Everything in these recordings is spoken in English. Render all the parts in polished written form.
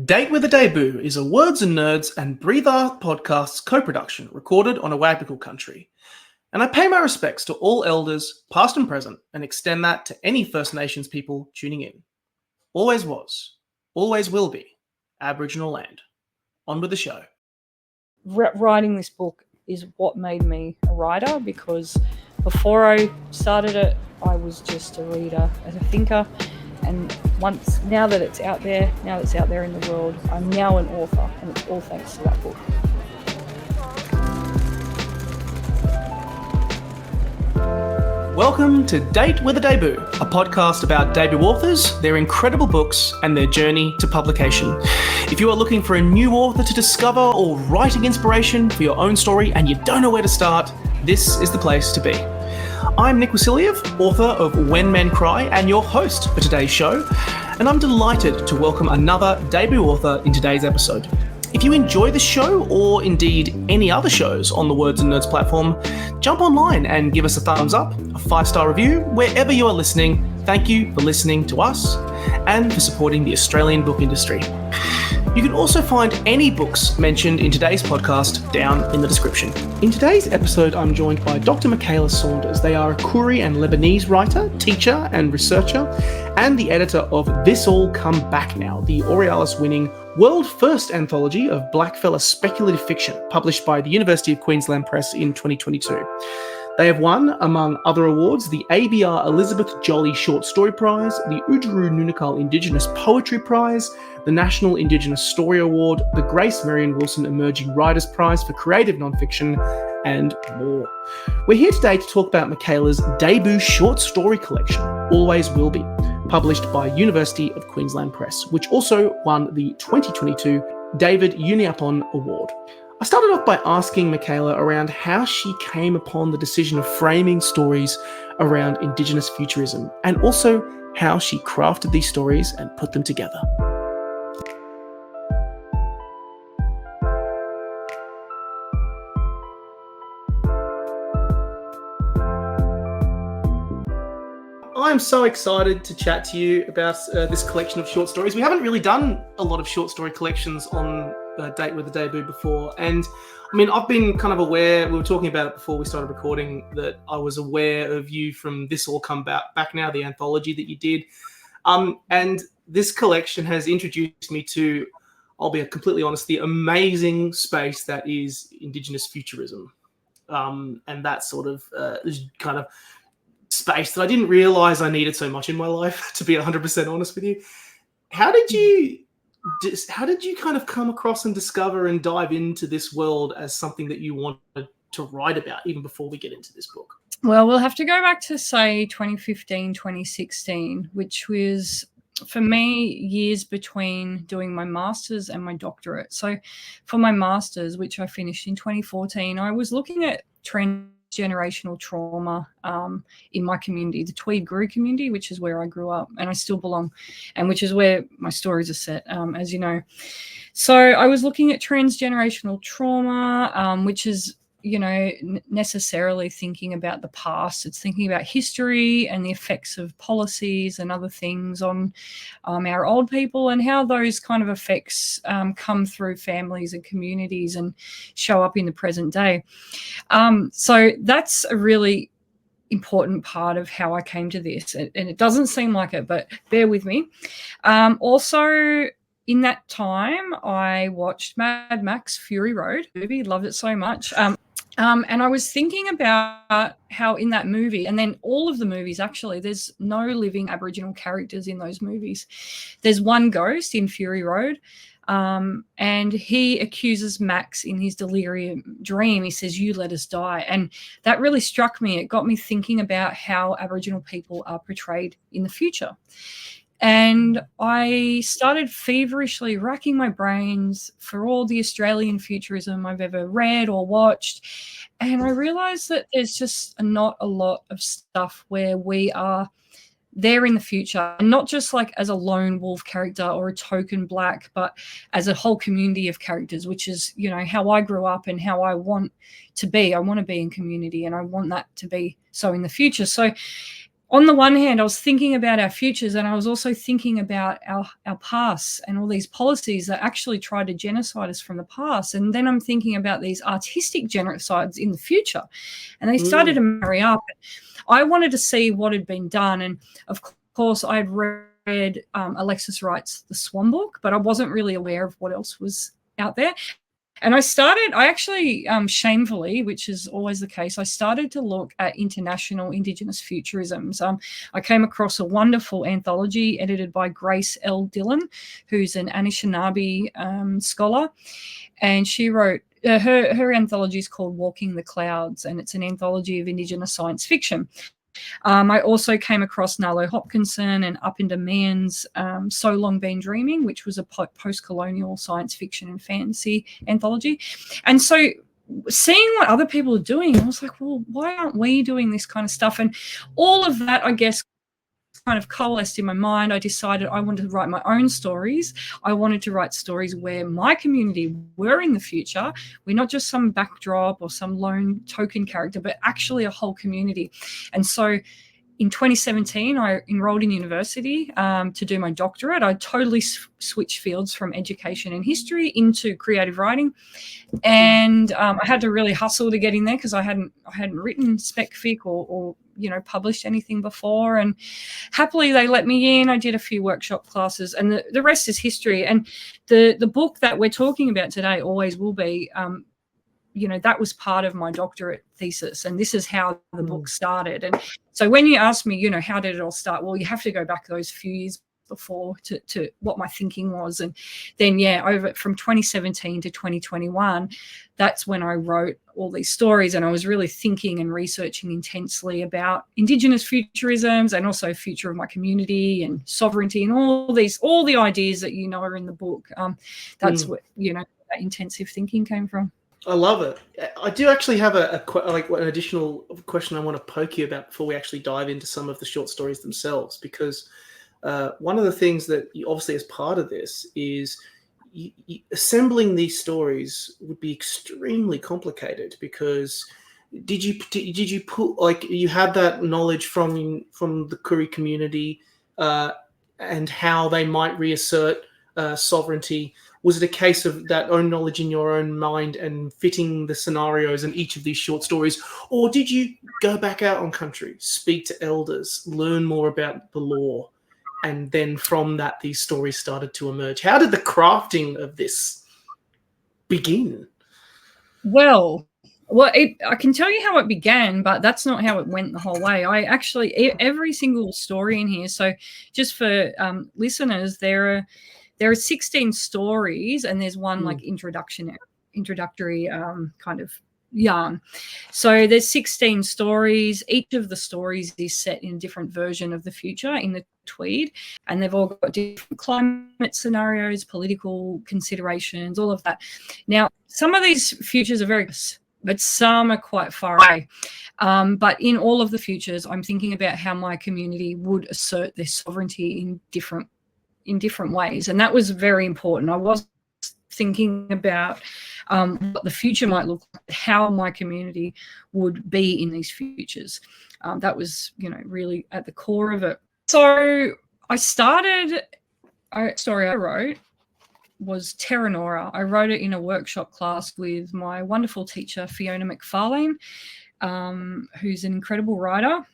Date with a Debut is a Words and Nerds and Breathe Art podcasts co-production recorded on Awabakal Country. And I pay my respects to all elders, past and present, and extend that to any First Nations people tuning in. Always was, always will be, Aboriginal land. On with the show. Writing this book is what made me a writer, because before I started it, I was just a reader and a thinker. And now that it's out there in the world, I'm now an author, and it's all thanks to that book. Welcome to Date with a Debut, a podcast about debut authors, their incredible books, and their journey to publication. If you are looking for a new author to discover or writing inspiration for your own story and you don't know where to start, this is the place to be. I'm Nick Wasiliev, author of When Men Cry and your host for today's show, and I'm delighted to welcome another debut author in today's episode. If you enjoy this show, or indeed any other shows on the Words and Nerds platform, jump online and give us a thumbs up, a 5-star review, wherever you are listening. Thank you for listening to us and for supporting the Australian book industry. You can also find any books mentioned in today's podcast down in the description. In today's episode, I'm joined by Dr. Mykaela Saunders. They are a Koori and Lebanese writer, teacher and researcher, and the editor of This All Come Back Now, the Aurealis-winning world-first anthology of blackfella speculative fiction published by the University of Queensland Press in 2022. They have won, among other awards, the ABR Elizabeth Jolly Short Story Prize, the Oodgeroo Nunukal Indigenous Poetry Prize, the National Indigenous Story Award, the Grace Marion Wilson Emerging Writers Prize for Creative Nonfiction, and more. We're here today to talk about Mykaela's debut short story collection, Always Will Be, published by University of Queensland Press, which also won the 2022 David Uniapon Award. I started off by asking Mykaela around how she came upon the decision of framing stories around Indigenous futurism, and also how she crafted these stories and put them together. I'm so excited to chat to you about this collection of short stories. We haven't really done a lot of short story collections on Date with a Debut before. And I mean, I've been kind of aware, we were talking about it before we started recording, that I was aware of you from This All Come Back Now, the anthology that you did. And this collection has introduced me to, I'll be completely honest, the amazing space that is Indigenous futurism. And that sort of kind of space that I didn't realize I needed so much in my life, to be 100% honest with you. How did you kind of come across and discover and dive into this world as something that you wanted to write about, even before we get into this book? Well, we'll have to go back to, say, 2015, 2016, which was, for me, years between doing my master's and my doctorate. So for my master's, which I finished in 2014, I was looking at transgenerational trauma in my community, the Tweed-Guru community, which is where I grew up and I still belong, and which is where my stories are set, as you know. So I was looking at transgenerational trauma, which is, you know, necessarily thinking about the past. It's thinking about history and the effects of policies and other things on our old people, and how those kind of effects come through families and communities and show up in the present day. So that's a really important part of how I came to this. And it doesn't seem like it, but bear with me. Also, in that time, I watched Mad Max Fury Road movie, loved it so much. And I was thinking about how in that movie, and then all of the movies, actually, there's no living Aboriginal characters in those movies. There's one ghost in Fury Road, and he accuses Max in his delirium dream. He says, "You let us die." And that really struck me. It got me thinking about how Aboriginal people are portrayed in the future. And I started feverishly racking my brains for all the Australian futurism I've ever read or watched. And I realized that there's just not a lot of stuff where we are there in the future, and not just like as a lone wolf character or a token black, but as a whole community of characters, which is, you know, how I grew up and how I want to be. I want to be in community, and I want that to be so in the future. So on the one hand, I was thinking about our futures, and I was also thinking about our past and all these policies that actually tried to genocide us from the past. And then I'm thinking about these artistic genocides in the future, and they started to marry up. I wanted to see what had been done, and of course, I'd read Alexis Wright's The Swan Book, but I wasn't really aware of what else was out there. And I actually, shamefully, which is always the case, I started to look at international Indigenous futurisms. I came across a wonderful anthology edited by Grace L. Dillon, who's an Anishinaabe scholar. And she wrote, her anthology is called Walking the Clouds, and it's an anthology of Indigenous science fiction. I also came across Nalo Hopkinson and Upinda Meehan's So Long Been Dreaming, which was a post-colonial science fiction and fantasy anthology. And so seeing what other people are doing, I was like, well, why aren't we doing this kind of stuff? And all of that, I guess, kind of coalesced in my mind. I decided I wanted to write my own stories. I wanted to write stories where my community were in the future. We're not just some backdrop or some lone token character, but actually a whole community. And so in 2017, I enrolled in university to do my doctorate. I totally switched fields from education and history into creative writing. And I had to really hustle to get in there because I hadn't written spec fic or published anything before. And happily they let me in. I did a few workshop classes, and the rest is history. And the book that we're talking about today, Always Will Be, that was part of my doctorate thesis, and this is how the book started. And so when you ask me, how did it all start? Well, you have to go back those few years before to what my thinking was. And then, over from 2017 to 2021, that's when I wrote all these stories, and I was really thinking and researching intensely about Indigenous futurisms and also future of my community and sovereignty and all the ideas that are in the book. That's what that intensive thinking came from. I love it. I do actually have an additional question I want to poke you about before we actually dive into some of the short stories themselves, because one of the things that obviously as part of this is assembling these stories would be extremely complicated, because did you put you had that knowledge from the Koori community and how they might reassert sovereignty? Was it a case of that own knowledge in your own mind and fitting the scenarios in each of these short stories? Or did you go back out on country, speak to elders, learn more about the law, and then from that, these stories started to emerge? How did the crafting of this begin? Well, I can tell you how it began, but that's not how it went the whole way. I actually, every single story in here, so just for listeners, there are 16 stories, and there's one like introductory kind of yarn. So there's 16 stories. Each of the stories is set in a different version of the future in the Tweed, and they've all got different climate scenarios, political considerations, all of that. Now, some of these futures are very close, but some are quite far away. But in all of the futures, I'm thinking about how my community would assert their sovereignty in different ways, and that was very important. I was thinking about what the future might look like, how my community would be in these futures. That was, really at the core of it. So a story I wrote was Terra Nora. I wrote it in a workshop class with my wonderful teacher, Fiona McFarlane, who's an incredible writer.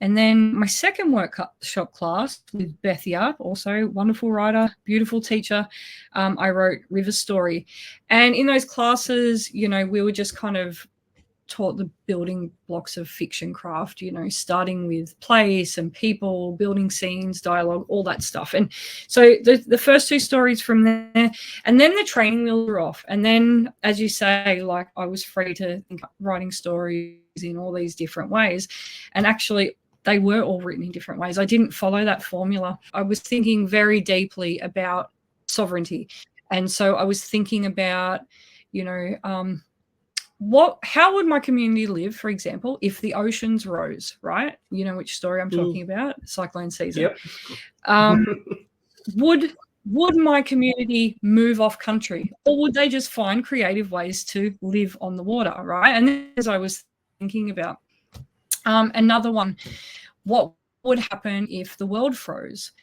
And then my second workshop class with Beth Yarp, also wonderful writer, beautiful teacher, I wrote River Story. And in those classes, we were just kind of taught the building blocks of fiction craft, starting with place and people, building scenes, dialogue, all that stuff. And so the first two stories from there, and then the training wheels were off. And then, as you say, I was free to think writing stories in all these different ways. And actually, they were all written in different ways. I didn't follow that formula. I was thinking very deeply about sovereignty. And so I was thinking about, how would my community live, for example, if the oceans rose, right? You know which story I'm talking about, cyclone season. Yep. Would my community move off country, or would they just find creative ways to live on the water, right? And as I was thinking about another one, what would happen if the world froze?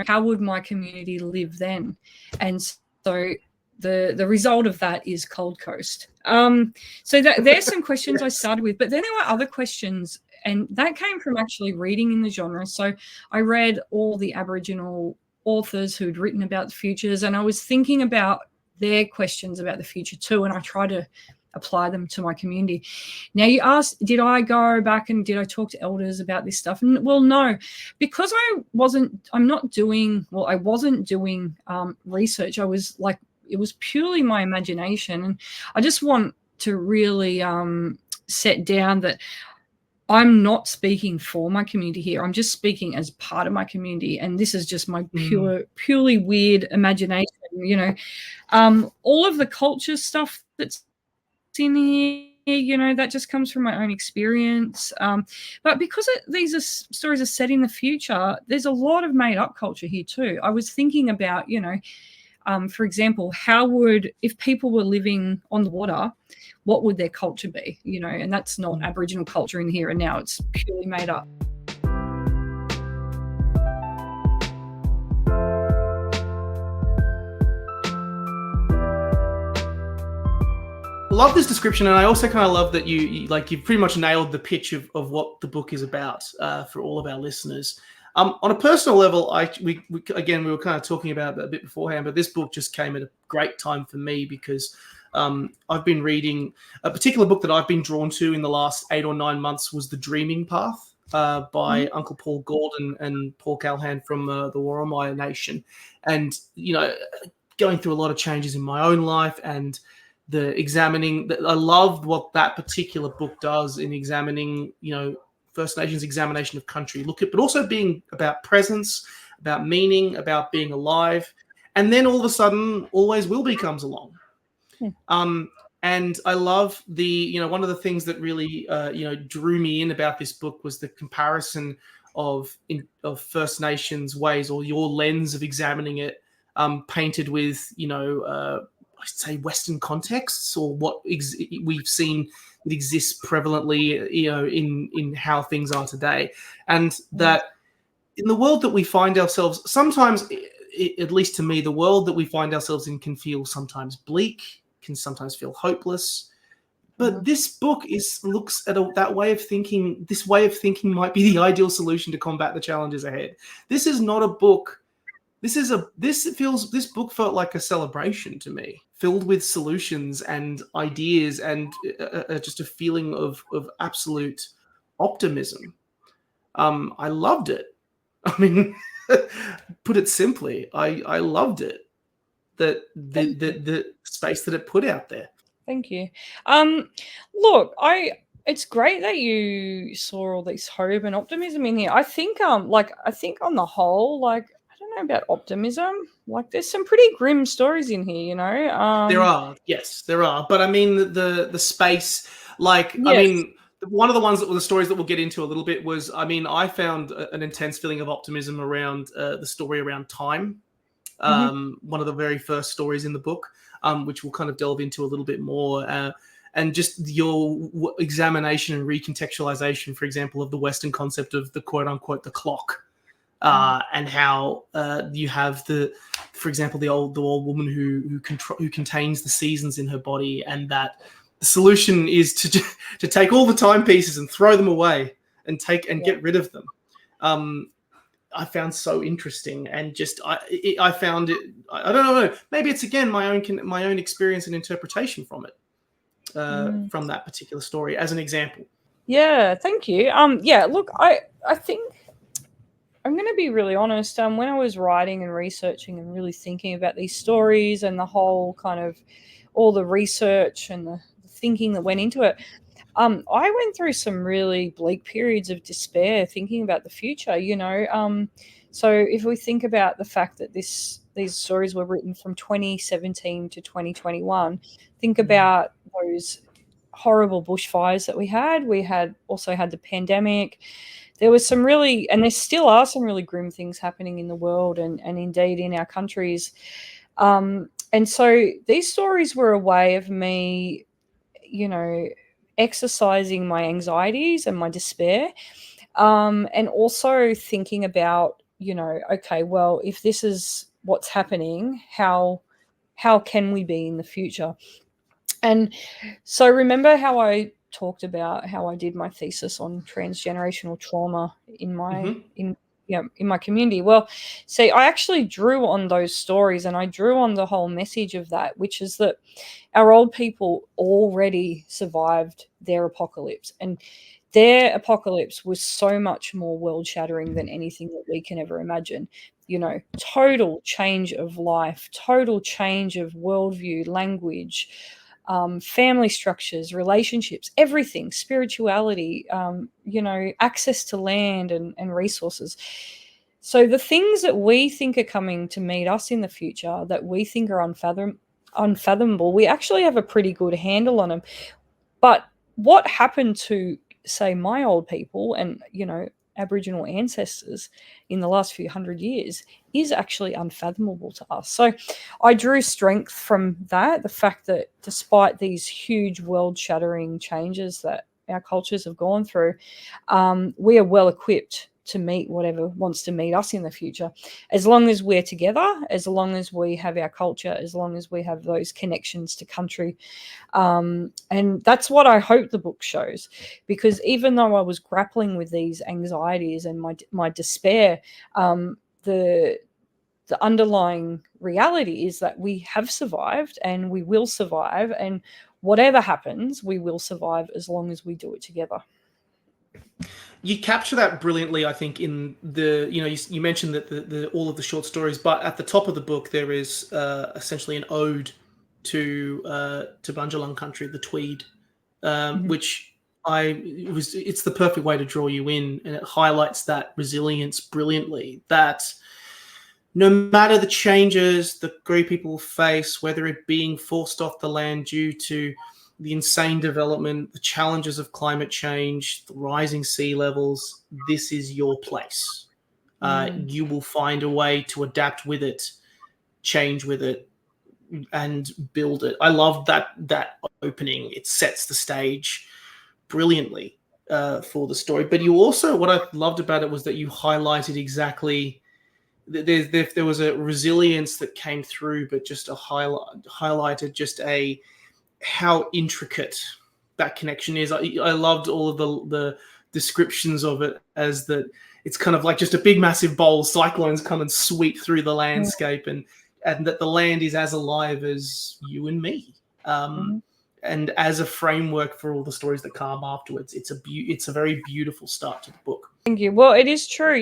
How would my community live then? And so the result of that is Cold Coast. So there's some questions I started with, but then there were other questions, and that came from actually reading in the genre. So I read all the Aboriginal authors who'd written about the futures, and I was thinking about their questions about the future too, and I try to apply them to my community. Now, you asked, did I go back and did I talk to elders about this stuff? And well, no, because I wasn't doing research. It was purely my imagination. And I just want to really set down that I'm not speaking for my community here. I'm just speaking as part of my community. And this is just my purely weird imagination, all of the culture stuff that's in here, that just comes from my own experience. But because these stories are set in the future, there's a lot of made up culture here too. I was thinking about, for example, if people were living on the water, what would their culture be? And that's not Aboriginal culture in here and now. It's purely made up. Love this description, and I also kind of love that you've pretty much nailed the pitch of what the book is about for all of our listeners. On a personal level, we were kind of talking about that a bit beforehand, but this book just came at a great time for me because I've been reading a particular book that I've been drawn to in the last 8 or 9 months was The Dreaming Path by Uncle Paul Gordon and Paul Callahan from the Warramaya Nation, and going through a lot of changes in my own life and I loved what that particular book does in examining, First Nations examination of country, but also being about presence, about meaning, about being alive. And then all of a sudden, Always Will Be comes along. And I love one of the things that really, drew me in about this book was the comparison of First Nations ways, or your lens of examining it, painted with, I'd say Western contexts, or what we've seen that exists prevalently, in how things are today. And that in the world that we find ourselves, sometimes, at least to me, the world that we find ourselves in can feel sometimes bleak, can sometimes feel hopeless. But this book looks at that way of thinking. This way of thinking might be the ideal solution to combat the challenges ahead. This is not a book. This book felt like a celebration to me, filled with solutions and ideas and just a feeling of absolute optimism. I loved it. I mean, put it simply, I loved it. The space that it put out there. Thank you. Look, it's great that you saw all this hope and optimism in here. I think on the whole, I don't know about optimism. There's some pretty grim stories in here, There are, yes, there are. But I mean, the space, yes. I mean, one of the stories that we'll get into a little bit was, I found an intense feeling of optimism around the story around time. One of the very first stories in the book, which we'll kind of delve into a little bit more. And just your examination and recontextualization, for example, of the Western concept of the quote unquote the clock. And how you have for example, the old woman who contains the seasons in her body, and that the solution is to take all the timepieces and throw them away and get rid of them. I found so interesting, and just I found it. I don't know. Maybe it's again my own experience and interpretation from it, from that particular story as an example. Yeah, thank you. Look, I think I'm going to be really honest. When I was writing and researching and really thinking about these stories and the whole kind of all the research and the thinking that went into it, I went through some really bleak periods of despair thinking about the future, So if we think about the fact that these stories were written from 2017 to 2021, think about those horrible bushfires that we had. We also had the pandemic. There was some really, and there still are some really grim things happening in the world and indeed in our countries. And so these stories were a way of me, exercising my anxieties and my despair. And also thinking about, okay, well, if this is what's happening, how can we be in the future? And so remember how I talked about how I did my thesis on transgenerational trauma in my in my community. Well, see, I actually drew on those stories, and I drew on the whole message of that, which is that our old people already survived their apocalypse, and their apocalypse was so much more world shattering than anything that we can ever imagine. Total change of life, total change of worldview, language, family structures, relationships, everything, spirituality, access to land and resources. So the things that we think are coming to meet us in the future that we think are unfathomable, we actually have a pretty good handle on them. But what happened to, say, my old people and, Aboriginal ancestors in the last few hundred years is actually unfathomable to us. So I drew strength from that, the fact that despite these huge world-shattering changes that our cultures have gone through, we are well equipped to meet whatever wants to meet us in the future, as long as we're together, as long as we have our culture, as long as we have those connections to country. And that's what I hope the book shows, because even though I was grappling with these anxieties and my despair, the underlying reality is that we have survived and we will survive, and whatever happens, we will survive as long as we do it together. You capture that brilliantly, I think, in the, you mentioned that the all of the short stories, but at the top of the book there is essentially an ode to Bunjalung country, the Tweed, which it's the perfect way to draw you in, and it highlights that resilience brilliantly. That no matter the changes the Gree people face, whether it being forced off the land due to the insane development, the challenges of climate change, the rising sea levels, this is your place. You will find a way to adapt with it, change with it, and build it. I love that opening. It sets the stage brilliantly for the story. But you also, what I loved about it was that you highlighted exactly, there was a resilience that came through, but just highlighted just how intricate that connection is. I loved all of the descriptions of it as that it's kind of like just a big massive bowl. Cyclones come and sweep through the landscape, and that the land is as alive as you and me. And as a framework for all the stories that come afterwards, it's a very beautiful start to the book. Thank you. Well, it is true.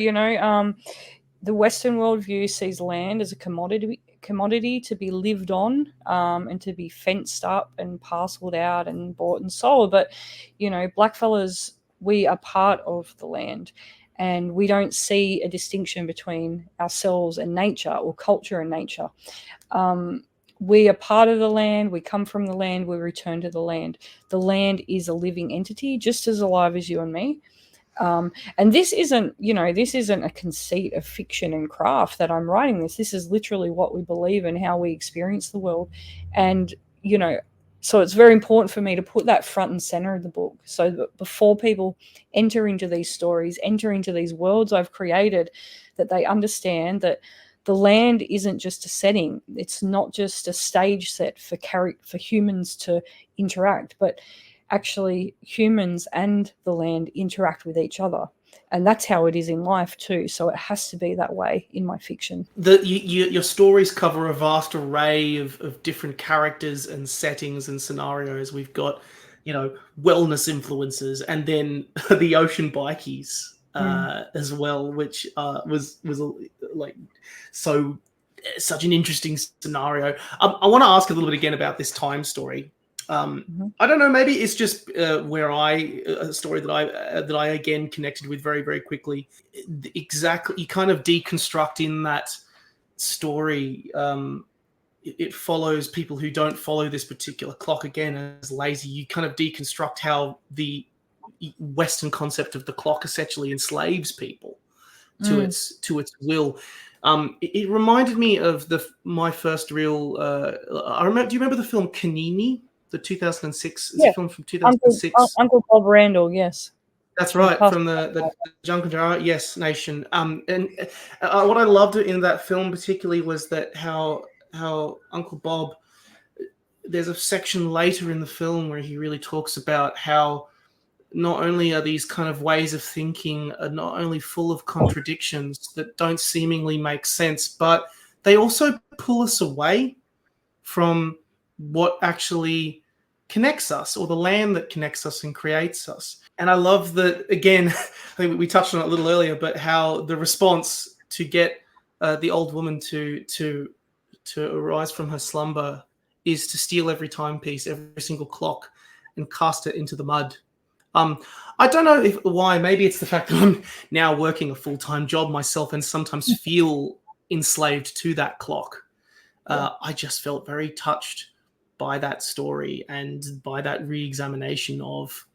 The Western worldview sees land as a commodity to be lived on, and to be fenced up and parceled out and bought and sold. But blackfellas, we are part of the land, and we don't see a distinction between ourselves and nature, or culture and nature. We are part of the land, we come from the land, we return to the land. The land is a living entity, just as alive as you and me. And this isn't a conceit of fiction and craft that I'm writing this. This is literally what we believe and how we experience the world. And, so it's very important for me to put that front and center of the book, so that before people enter into these stories, enter into these worlds I've created, that they understand that the land isn't just a setting. It's not just a stage set for humans to interact, but actually humans and the different interact with each other. And that's how it is in life too. So it has to be that way in my fiction. Your stories cover a vast array of different characters and settings and scenarios. We've got, wellness influences, and then the ocean bikies as well, which was like such an interesting scenario. I want to ask a little bit again about this time story. I don't know. Maybe it's just a story that I again connected with very, very quickly. Exactly, you kind of deconstruct in that story. It follows people who don't follow this particular clock again as lazy. You kind of deconstruct how the Western concept of the clock essentially enslaves people to its will. It reminded me of my first real. I remember. Do you remember the film Kanini? The 2006 is a film from 2006. Uncle Bob Randall, yes. That's right, from the Junkanjara, yes, nation. And what I loved in that film particularly was that how Uncle Bob. There's a section later in the film where he really talks about how not only are these kind of ways of thinking are not only full of contradictions that don't seemingly make sense, but they also pull us away from what actually connects us, or the land that connects us and creates us. And I love that, again, I think we touched on it a little earlier, but how the response to get the old woman to arise from her slumber is to steal every timepiece, every single clock, and cast it into the mud. I don't know why. Maybe it's the fact that I'm now working a full-time job myself and sometimes feel enslaved to that clock. I just felt very touched by that story and by that re-examination of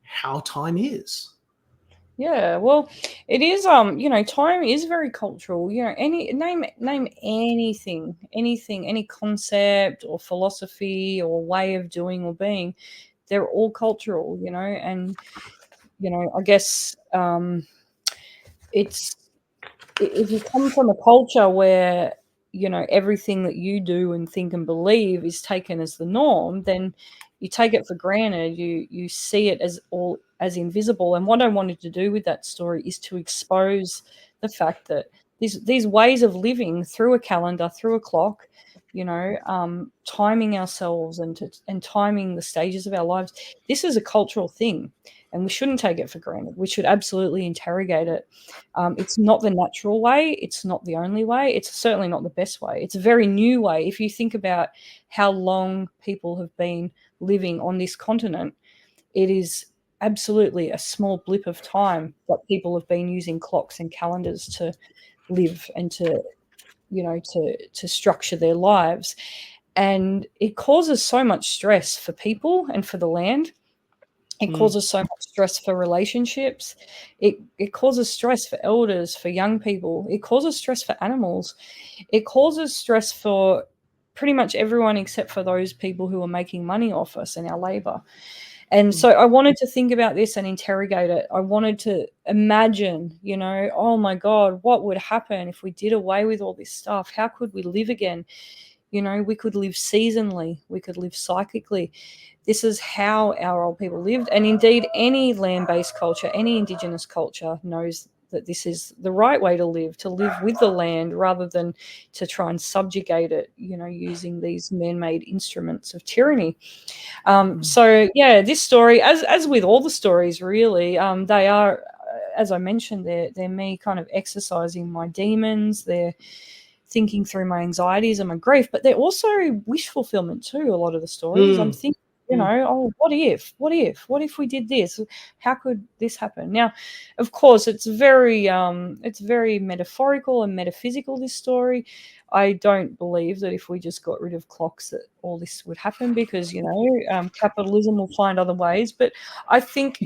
how time is. Yeah, well, it is. Time is very cultural. Name anything, any concept or philosophy or way of doing or being, they're all cultural. And I guess it's if you come from a culture where everything that you do and think and believe is taken as the norm, then you take it for granted. You see it as all as invisible. And what I wanted to do with that story is to expose the fact that these ways of living through a calendar, through a clock, timing ourselves and timing the stages of our lives, this is a cultural thing, and we shouldn't take it for granted. We should absolutely interrogate it. It's not the natural way. It's not the only way. It's certainly not the best way. It's a very new way. If you think about how long people have been living on this continent, it is absolutely a small blip of time that people have been using clocks and calendars to live and to structure their lives. And it causes so much stress for people and for the land. It causes so much stress for relationships. It causes stress for elders, for young people. It causes stress for animals. It causes stress for pretty much everyone except for those people who are making money off us and our labor. And so I wanted to think about this and interrogate it. I wanted to imagine, oh my God, what would happen if we did away with all this stuff? How could we live again? We could live seasonally. We could live cyclically. This is how our old people lived. And indeed, any land-based culture, any Indigenous culture knows that this is the right way to live with the land rather than to try and subjugate it, using these man-made instruments of tyranny. So, yeah, this story, as with all the stories, really, they are, as I mentioned, they're me kind of exercising my demons. They're thinking through my anxieties and my grief, but they're also wish fulfillment too, a lot of the stories. I'm thinking, oh, what if we did this? How could this happen? Now, of course, it's very metaphorical and metaphysical, this story. I don't believe that if we just got rid of clocks that all this would happen, because capitalism will find other ways. But I think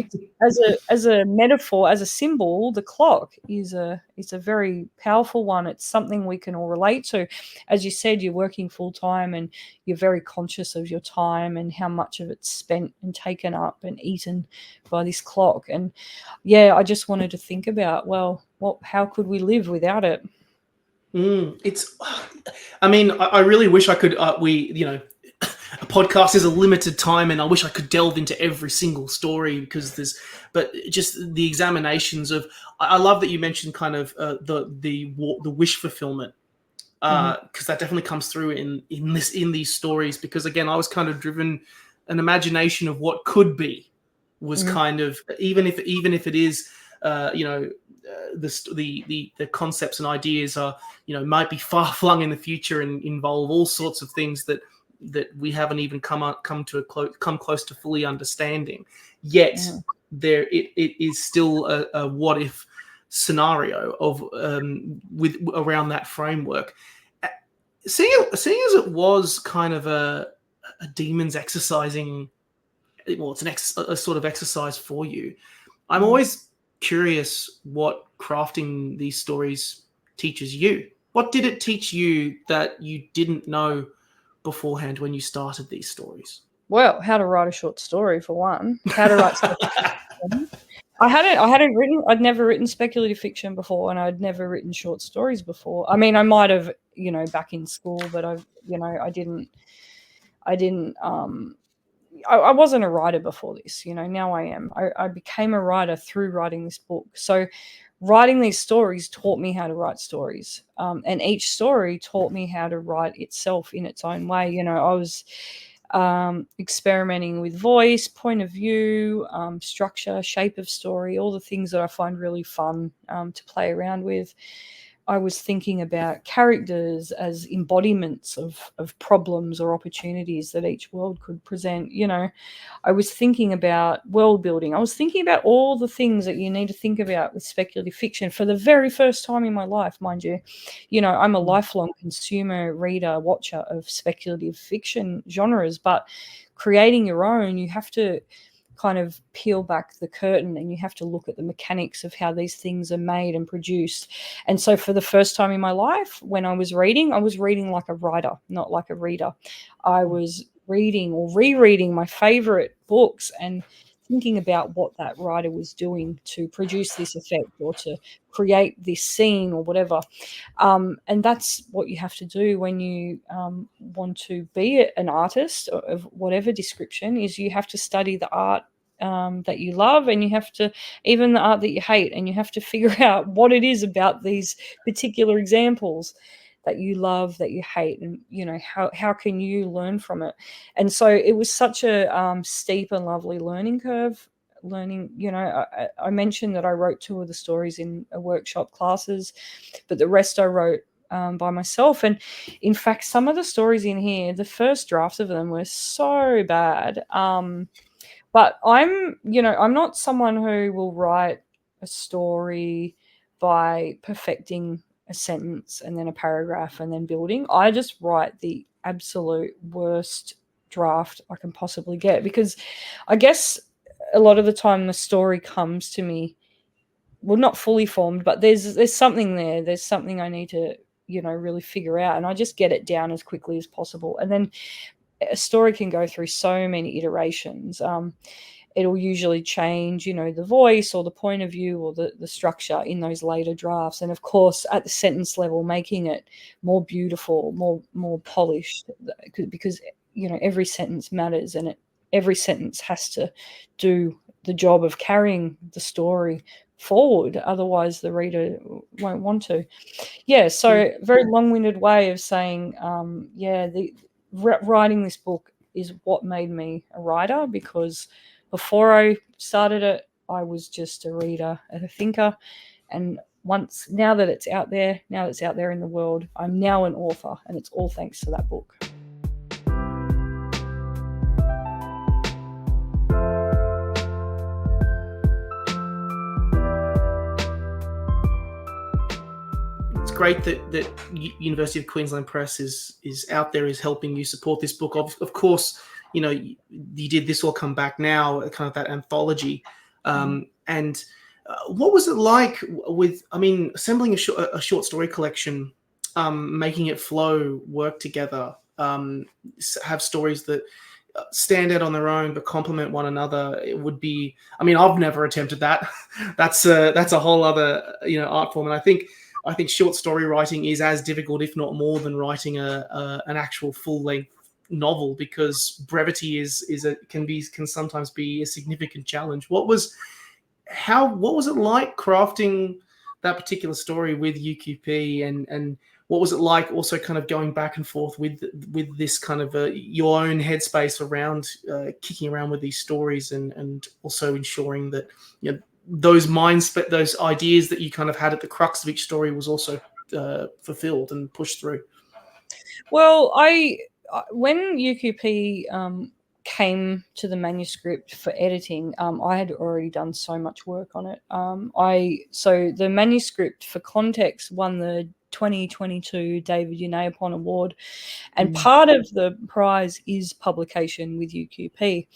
as a metaphor, as a symbol, the clock is a very powerful one. It's something we can all relate to. As you said, you're working full time and you're very conscious of your time and how much of it's spent and taken up and eaten by this clock. And yeah, I just wanted to think about, well, how could we live without it? I really wish I could, a podcast is a limited time and I wish I could delve into every single story but just the examinations of, I love that you mentioned kind of the wish fulfillment, because that definitely comes through in these stories, because again, I was kind of driven, an imagination of what could be was kind of, even if it is, the concepts and ideas are, might be far flung in the future and involve all sorts of things that we haven't even come close to fully understanding. Yet there it is still a what if scenario of with around that framework. Seeing as it was kind of a demon's exercising, well, it's a sort of exercise for you. I'm always curious what crafting these stories teaches you. What did it teach you that you didn't know beforehand when you started these stories? Well, how to write a short story, for one. How to write stuff. I'd never written speculative fiction before, and I'd never written short stories before. I mean, I might have, back in school, but I wasn't a writer before this, now I am. I became a writer through writing this book. So writing these stories taught me how to write stories. And each story taught me how to write itself in its own way. I was experimenting with voice, point of view, structure, shape of story, all the things that I find really fun to play around with. I was thinking about characters as embodiments of problems or opportunities that each world could present. I was thinking about world building. I was thinking about all the things that you need to think about with speculative fiction for the very first time in my life, mind you. I'm a lifelong consumer, reader, watcher of speculative fiction genres, but creating your own, you have to kind of peel back the curtain and you have to look at the mechanics of how these things are made and produced. And so for the first time in my life, when I was reading like a writer, not like a reader. I was reading or rereading my favorite books and thinking about what that writer was doing to produce this effect or to create this scene or whatever. And that's what you have to do when you want to be an artist of whatever description, is you have to study the art that you love, and you have to, even the art that you hate, and you have to figure out what it is about these particular examples that you love, that you hate, and how can you learn from it. And so it was such a steep and lovely learning curve. I mentioned that I wrote 2 of the stories in a workshop classes, but the rest I wrote by myself. And in fact, some of the stories in here, the first drafts of them were so bad. But I'm not someone who will write a story by perfecting a sentence and then a paragraph and then building. I just write the absolute worst draft I can possibly get, because I guess a lot of the time the story comes to me, well, not fully formed, but there's something there. There's something I need to, really figure out, and I just get it down as quickly as possible. And then a story can go through so many iterations. It'll usually change, the voice or the point of view or the structure in those later drafts. And of course, at the sentence level, making it more beautiful, more polished, because, every sentence matters, and every sentence has to do the job of carrying the story forward. Otherwise, the reader won't want to. Yeah, so very long-winded way of saying, writing this book is what made me a writer, because before I started it, I was just a reader, a thinker. And now that it's out there in the world, I'm now an author, and it's all thanks to that book. It's great that University of Queensland Press is out there, is helping you support this book. Of course, you did This Will Come Back Now, kind of that anthology. And what was it like assembling a short story collection, making it flow, work together, have stories that stand out on their own but complement one another? It would be, I've never attempted that. That's a whole other art form, and I think short story writing is as difficult, if not more, than writing an actual full length novel, because brevity can sometimes be a significant challenge. What was it like crafting that particular story with UQP, and what was it like also kind of going back and forth with this kind of your own headspace around kicking around with these stories, and also ensuring that those those ideas that you kind of had at the crux of each story was also fulfilled and pushed through? Well, when UQP came to the manuscript for editing, I had already done so much work on it. So the manuscript, for context, won the 2022 David Unayapon Award, and part of the prize is publication with UQP.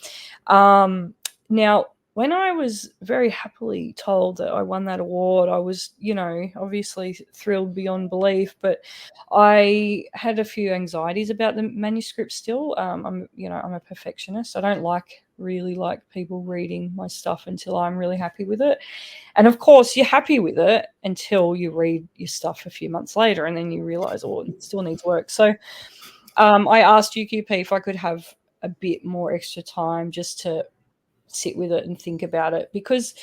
Now, when I was very happily told that I won that award, I was, obviously thrilled beyond belief, but I had a few anxieties about the manuscript still. I'm a perfectionist. I don't really like people reading my stuff until I'm really happy with it. And of course, you're happy with it until you read your stuff a few months later, and then you realize, oh, it still needs work. So I asked UQP if I could have a bit more extra time just to sit with it and think about it, because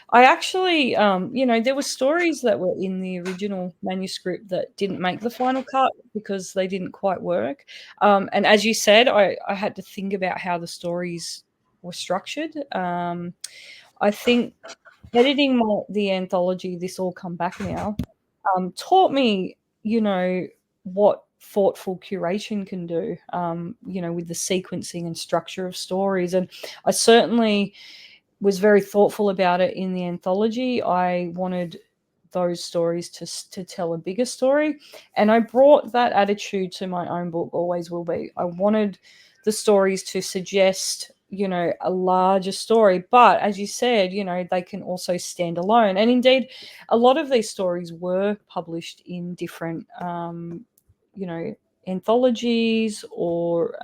I actually, there were stories that were in the original manuscript that didn't make the final cut because they didn't quite work. And as you said, I had to think about how the stories were structured. I think editing the anthology, This All Come Back Now, taught me, what thoughtful curation can do, with the sequencing and structure of stories. And I certainly was very thoughtful about it in the anthology. I wanted those stories to tell a bigger story. And I brought that attitude to my own book, Always Will Be. I wanted the stories to suggest, a larger story. But as you said, they can also stand alone. And indeed, a lot of these stories were published in different, anthologies or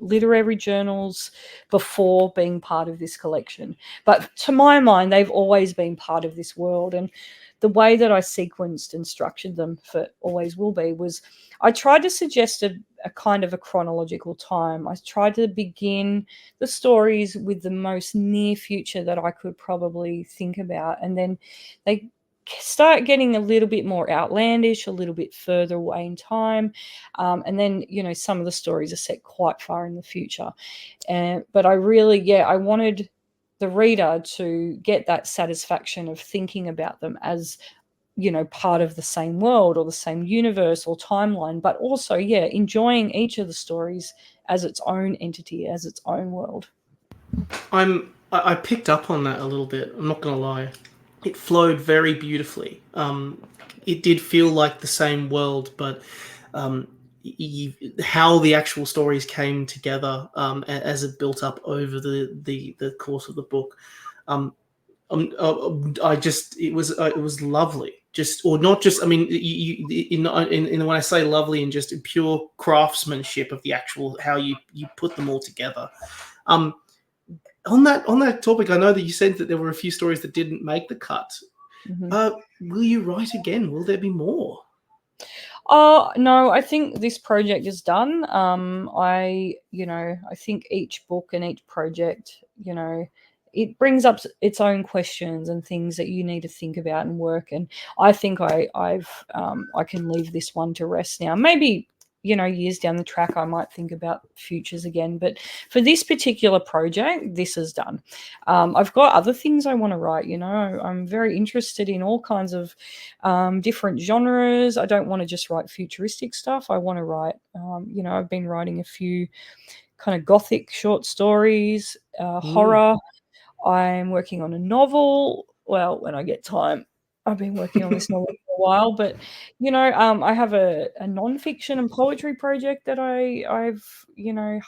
literary journals before being part of this collection. But to my mind, they've always been part of this world. And the way that I sequenced and structured them for Always Will Be was I tried to suggest a kind of a chronological time. I tried to begin the stories with the most near future that I could probably think about. And then they start getting a little bit more outlandish, a little bit further away in time. And then, some of the stories are set quite far in the future. But I wanted the reader to get that satisfaction of thinking about them as, part of the same world or the same universe or timeline, but also, enjoying each of the stories as its own entity, as its own world. I picked up on that a little bit. I'm not going to lie. It flowed very beautifully. It did feel like the same world, but how the actual stories came together as it built up over the course of the book, it was lovely. I mean, when I say lovely, and just in pure craftsmanship of the actual how you put them all together. On that topic, I know that you said that there were a few stories that didn't make the cut. Mm-hmm. Will you write again? Will there be more? No, I think this project is done. I think each book and each project, it brings up its own questions and things that you need to think about and work. And I think I can leave this one to rest now. Maybe, years down the track, I might think about futures again. But for this particular project, this is done. I've got other things I want to write. I'm very interested in all kinds of different genres. I don't want to just write futuristic stuff. I want to write, I've been writing a few kind of gothic short stories, horror. I'm working on a novel. Well, when I get time. I've been working on this novel for a while, but I have a nonfiction and poetry project that I've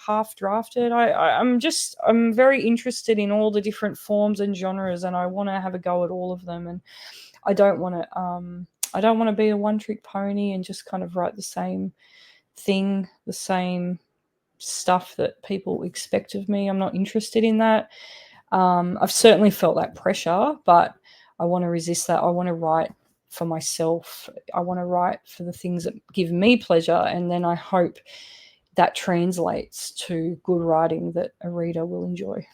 half drafted. I'm very interested in all the different forms and genres, and I want to have a go at all of them. And I don't want to be a one-trick pony and just kind of write the same thing, the same stuff that people expect of me. I'm not interested in that. I've certainly felt that pressure, but I want to resist that. I want to write for myself. I want to write for the things that give me pleasure, and then I hope that translates to good writing that a reader will enjoy.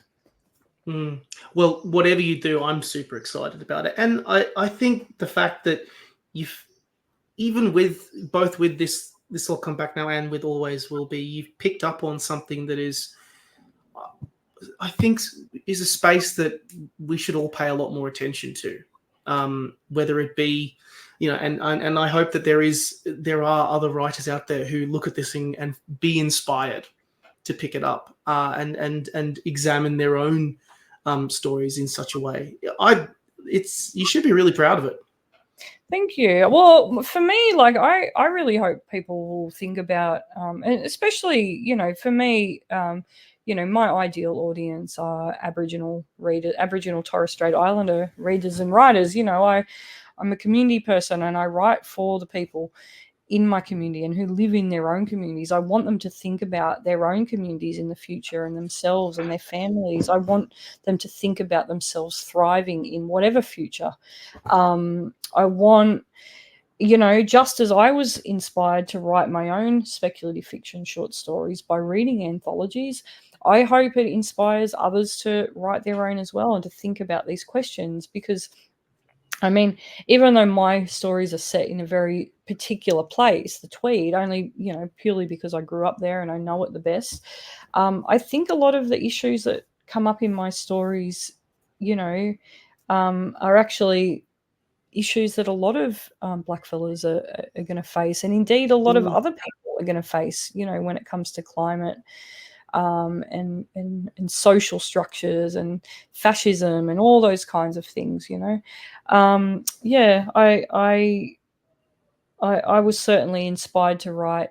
Well, whatever you do, I'm super excited about it. And I think the fact that you've, even with this All Come Back Now and with Always Will Be, you've picked up on something that is, I think, is a space that we should all pay a lot more attention to, whether it be, and I hope that there are other writers out there who look at this thing and be inspired to pick it up and examine their own stories in such a way. You should be really proud of it. Thank you. Well, for me, I really hope people will think about, and especially, for me, my ideal audience are Aboriginal readers, Aboriginal Torres Strait Islander readers and writers. I'm a community person, and I write for the people in my community and who live in their own communities. I want them to think about their own communities in the future and themselves and their families. I want them to think about themselves thriving in whatever future. I want, just as I was inspired to write my own speculative fiction short stories by reading anthologies, I hope it inspires others to write their own as well and to think about these questions, because even though my stories are set in a very particular place, the Tweed, only, purely because I grew up there and I know it the best, I think a lot of the issues that come up in my stories, are actually issues that a lot of blackfellas are going to face, and indeed a lot of other people are going to face, when it comes to climate, and social structures and fascism and all those kinds of things. I was certainly inspired to write,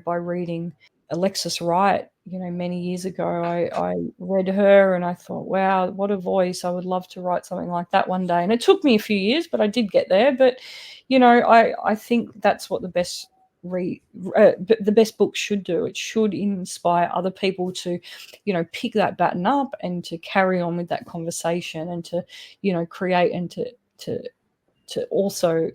by reading Alexis Wright. Many years ago, I read her and I thought, wow, what a voice. I would love to write something like that one day. And it took me a few years, but I did get there. But, I think that's what the best book should do. It should inspire other people to, pick that baton up and to carry on with that conversation and to, create and to also,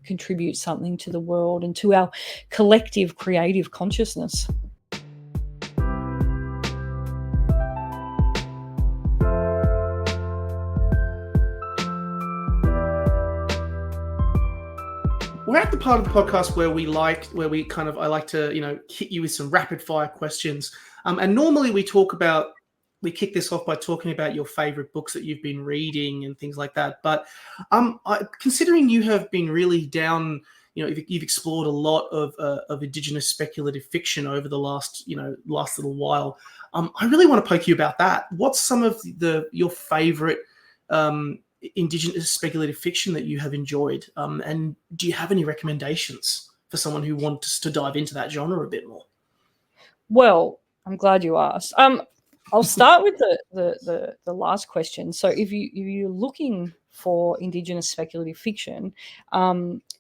contribute something to the world and to our collective creative consciousness. We're at the part of the podcast where I like to, hit you with some rapid fire questions. And normally we kick this off by talking about your favorite books that you've been reading and things like that. But considering you have been really down, you've explored a lot of Indigenous speculative fiction over the last little while. I really want to poke you about that. What's some of your favorite Indigenous speculative fiction that you have enjoyed? And do you have any recommendations for someone who wants to dive into that genre a bit more? Well, I'm glad you asked. I'll start with the last question. So if you're looking for Indigenous speculative fiction,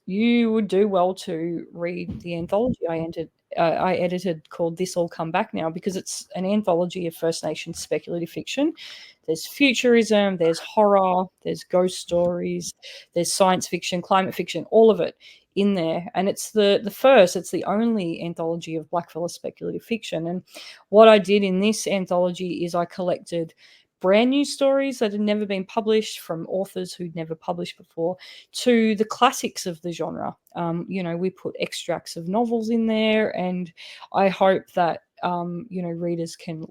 you would do well to read the anthology I edited called This All Come Back Now, because it's an anthology of First Nations speculative fiction. There's futurism, there's horror, there's ghost stories, there's science fiction, climate fiction, all of it in there. And it's it's the only anthology of blackfella speculative fiction. And what I did in this anthology is I collected brand new stories that had never been published from authors who'd never published before to the classics of the genre. We put extracts of novels in there, and I hope that readers can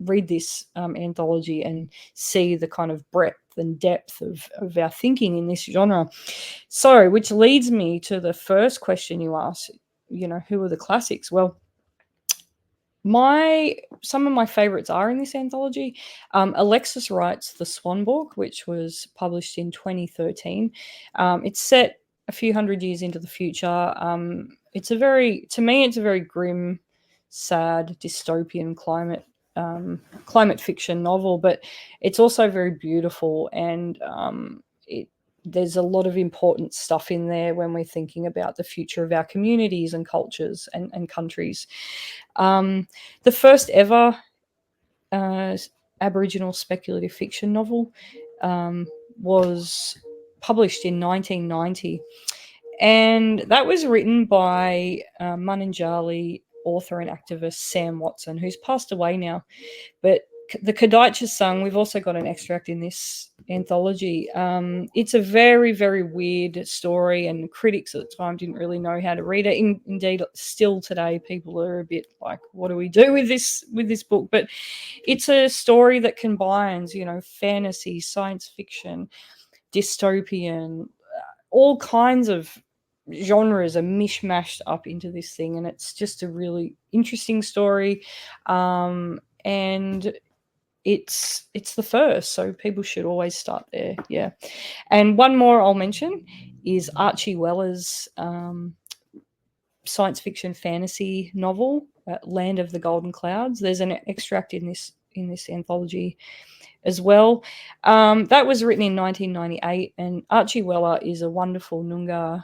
read this anthology and see the kind of breadth and depth of our thinking in this genre. So, which leads me to the first question you asked, who are the classics? Well, some of my favorites are in this anthology. Alexis Wright's The Swan Book, which was published in 2013. It's set a few hundred years into the future. It's a very grim, sad, dystopian climate fiction novel, but it's also very beautiful, and there's a lot of important stuff in there when we're thinking about the future of our communities and cultures and countries. The first ever Aboriginal speculative fiction novel was published in 1990, and that was written by Mununjali author and activist Sam Watson, who's passed away now. But the Kadaitcha song, we've also got an extract in this anthology. It's a very, very weird story, and critics at the time didn't really know how to read it. Indeed, still today, people are a bit like, what do we do with this book? But it's a story that combines, fantasy, science fiction, dystopian, all kinds of genres are mishmashed up into this thing, and it's just a really interesting story. And it's the first, so people should always start there. Yeah. And one more I'll mention is Archie Weller's science fiction fantasy novel, Land of the Golden Clouds. There's an extract in this anthology as well. That was written in 1998, and Archie Weller is a wonderful Noongar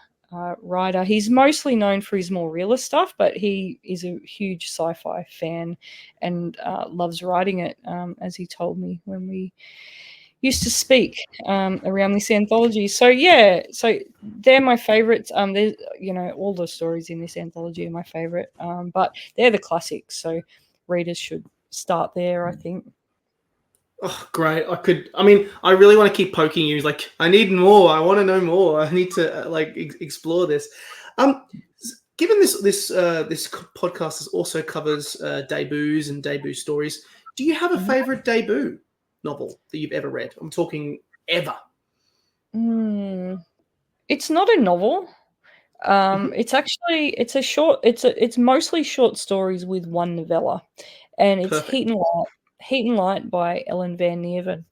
writer. He's mostly known for his more realist stuff, but he is a huge sci-fi fan and loves writing it, as he told me when we used to speak around this anthology. So yeah, so they're my favorites. There's, all the stories in this anthology are my favorite, but they're the classics, so readers should start there, I think. Oh, great. I really want to keep poking you. Like, I need more. I want to know more. I need to explore this. Given this podcast also covers debuts and debut stories, do you have a favorite debut novel that you've ever read? I'm talking ever. It's not a novel. It's mostly short stories with one novella, and it's Perfect. Heat and Light by Ellen Van Neerven.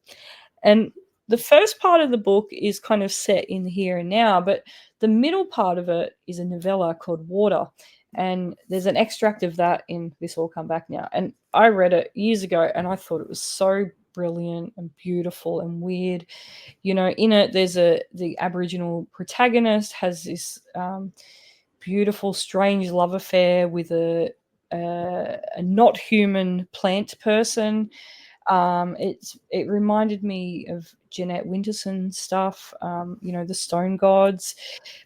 And the first part of the book is kind of set in the here and now, but the middle part of it is a novella called Water. And there's an extract of that in This All Come Back Now. And I read it years ago, and I thought it was so brilliant and beautiful and weird. In it, the Aboriginal protagonist has this beautiful, strange love affair with a not human plant person. It reminded me of Jeanette Winterson stuff, the Stone Gods,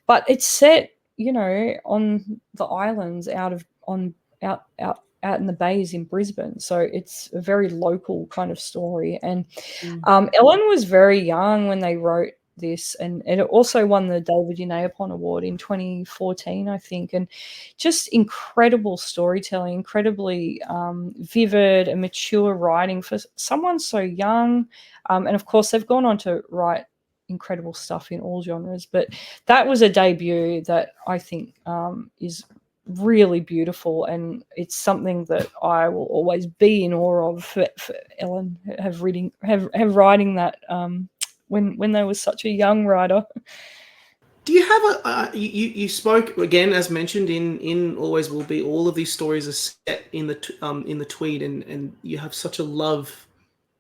but it's set, on the islands out in the bays in Brisbane. So it's a very local kind of story. And Ellen was very young when they wrote this, and it also won the David Unaipon Award in 2014, I think. And just incredible storytelling, incredibly vivid and mature writing for someone so young. And of course, they've gone on to write incredible stuff in all genres, but that was a debut that I think is really beautiful, and it's something that I will always be in awe of for Ellen writing that when they was such a young writer. Do you have you spoke again, as mentioned in Always Will Be, all of these stories are set in the Tweed, and you have such a love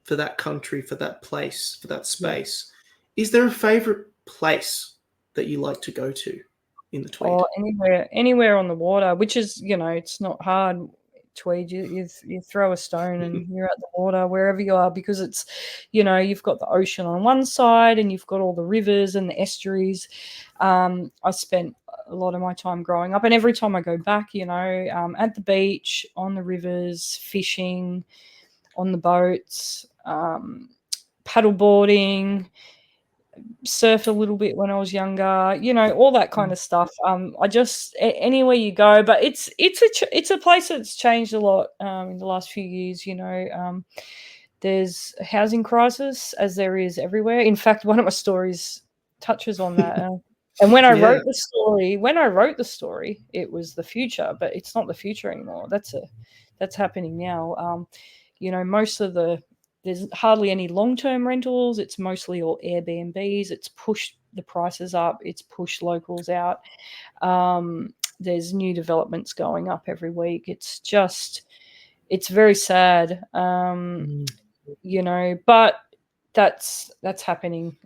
for that country, for that place, for that space. Yeah. Is there a favorite place that you like to go to in the Tweed? Anywhere on the water, which is, it's not hard. Tweed, you throw a stone and you're at the water wherever you are, because it's, you've got the ocean on one side and you've got all the rivers and the estuaries. I spent a lot of my time growing up, and every time I go back, at the beach, on the rivers, fishing, on the boats, paddleboarding, surf a little bit when I was younger, all that kind of stuff. I just, anywhere you go, but it's a place that's changed a lot in the last few years. There's a housing crisis, as there is everywhere. In fact, one of my stories touches on that. And when I wrote the story, it was the future, but it's not the future anymore. That's happening now. Most of there's hardly any long-term rentals. It's mostly all Airbnbs. It's pushed the prices up. It's pushed locals out. There's new developments going up every week. It's very sad, but that's happening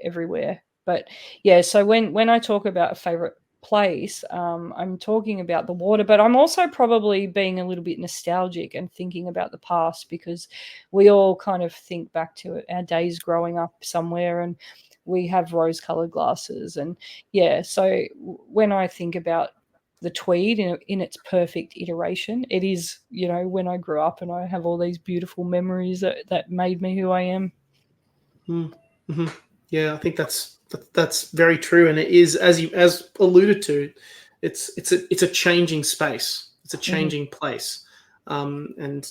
everywhere. But yeah, so when I talk about a favorite place, I'm talking about the water, but I'm also probably being a little bit nostalgic and thinking about the past, because we all kind of think back to our days growing up somewhere, and we have rose-colored glasses. And yeah, so when I think about the Tweed in its perfect iteration, it is, when I grew up, and I have all these beautiful memories that made me who I am. Mm-hmm. Yeah, I think that's very true, and it is, as alluded to, it's a changing space. It's a changing place, and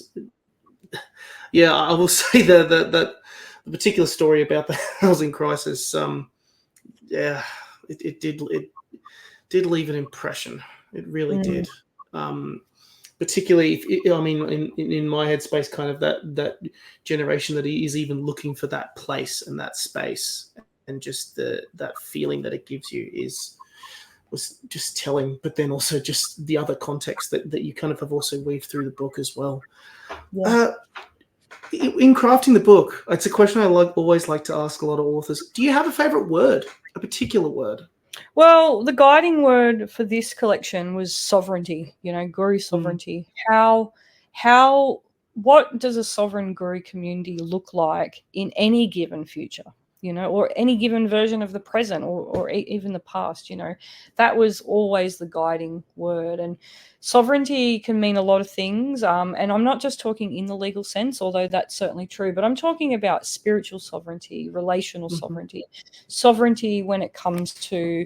yeah, I will say that the particular story about the housing crisis, it did leave an impression. It really did. Particularly, in my headspace, kind of that generation that is even looking for that place and that space, and just that feeling that it gives you is, was just telling, but then also just the other context that you kind of have also weaved through the book as well. Yeah. In crafting the book, it's a question I always like to ask a lot of authors. Do you have a favorite word, a particular word? Well, the guiding word for this collection was sovereignty, guru sovereignty. What does a sovereign guru community look like in any given future, or any given version of the present or even the past, that was always the guiding word. And sovereignty can mean a lot of things. And I'm not just talking in the legal sense, although that's certainly true, but I'm talking about spiritual sovereignty, relational sovereignty, sovereignty when it comes to,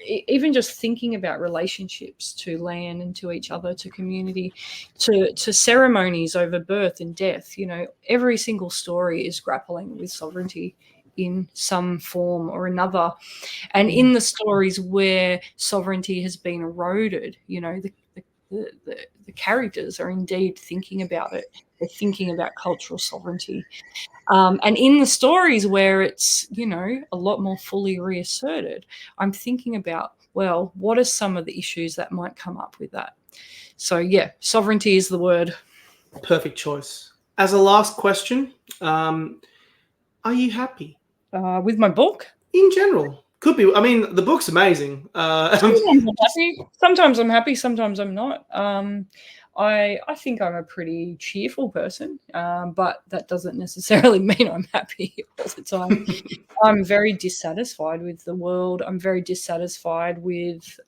even just thinking about relationships to land and to each other, to community, to ceremonies over birth and death. Every single story is grappling with sovereignty in some form or another. And in the stories where sovereignty has been eroded, the characters are indeed thinking about it. They're thinking about cultural sovereignty. And in the stories where it's, a lot more fully reasserted, I'm thinking about, well, what are some of the issues that might come up with that? So, yeah, sovereignty is the word. Perfect choice. As a last question, are you happy? With my book? In general. Could be. I mean, the book's amazing. Sometimes I'm happy. Sometimes I'm happy. Sometimes I'm not. I think I'm a pretty cheerful person, but that doesn't necessarily mean I'm happy all the time. I'm very dissatisfied with the world. I'm very dissatisfied with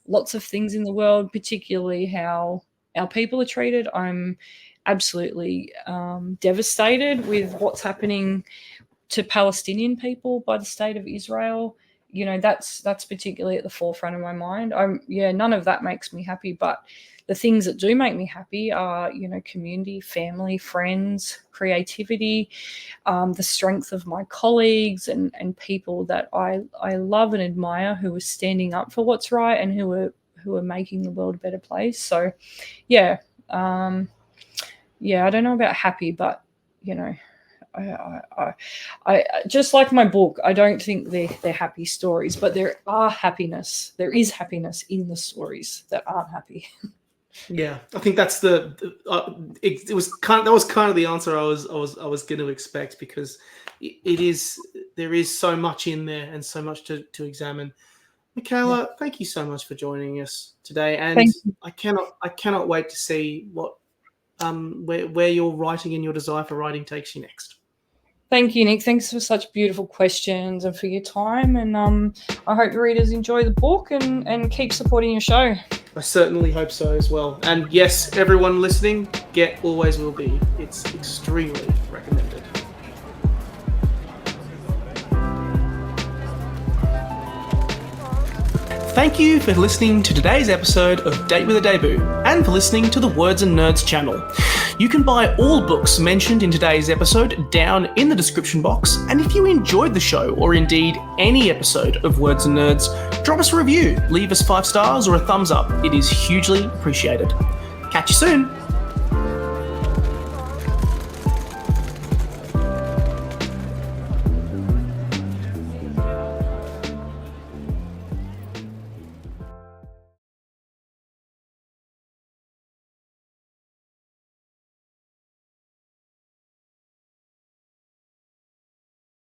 lots of things in the world, particularly how our people are treated. I'm absolutely devastated with what's happening to Palestinian people by the state of Israel. That's particularly at the forefront of my mind. None of that makes me happy, but the things that do make me happy are, community, family, friends, creativity, the strength of my colleagues and people that I love and admire, who are standing up for what's right and who are making the world a better place. So, I don't know about happy, but I just like my book. I don't think they're happy stories, but there is happiness in the stories that aren't happy. Yeah, I think that's that was kind of the answer I was going to expect, because there is so much in there and so much to examine. Mykaela, thank you so much for joining us today, and I cannot wait to see what where your writing and your desire for writing takes you next. Thank you, Nick. Thanks for such beautiful questions and for your time. And I hope the readers enjoy the book and keep supporting your show. I certainly hope so as well. And yes, everyone listening, get Always Will Be. It's extremely recommended. Thank you for listening to today's episode of Date with a Debut, and for listening to the Words and Nerds channel. You can buy all books mentioned in today's episode down in the description box, and if you enjoyed the show, or indeed any episode of Words and Nerds, drop us a review, leave us 5 stars or a thumbs up. It is hugely appreciated. Catch you soon.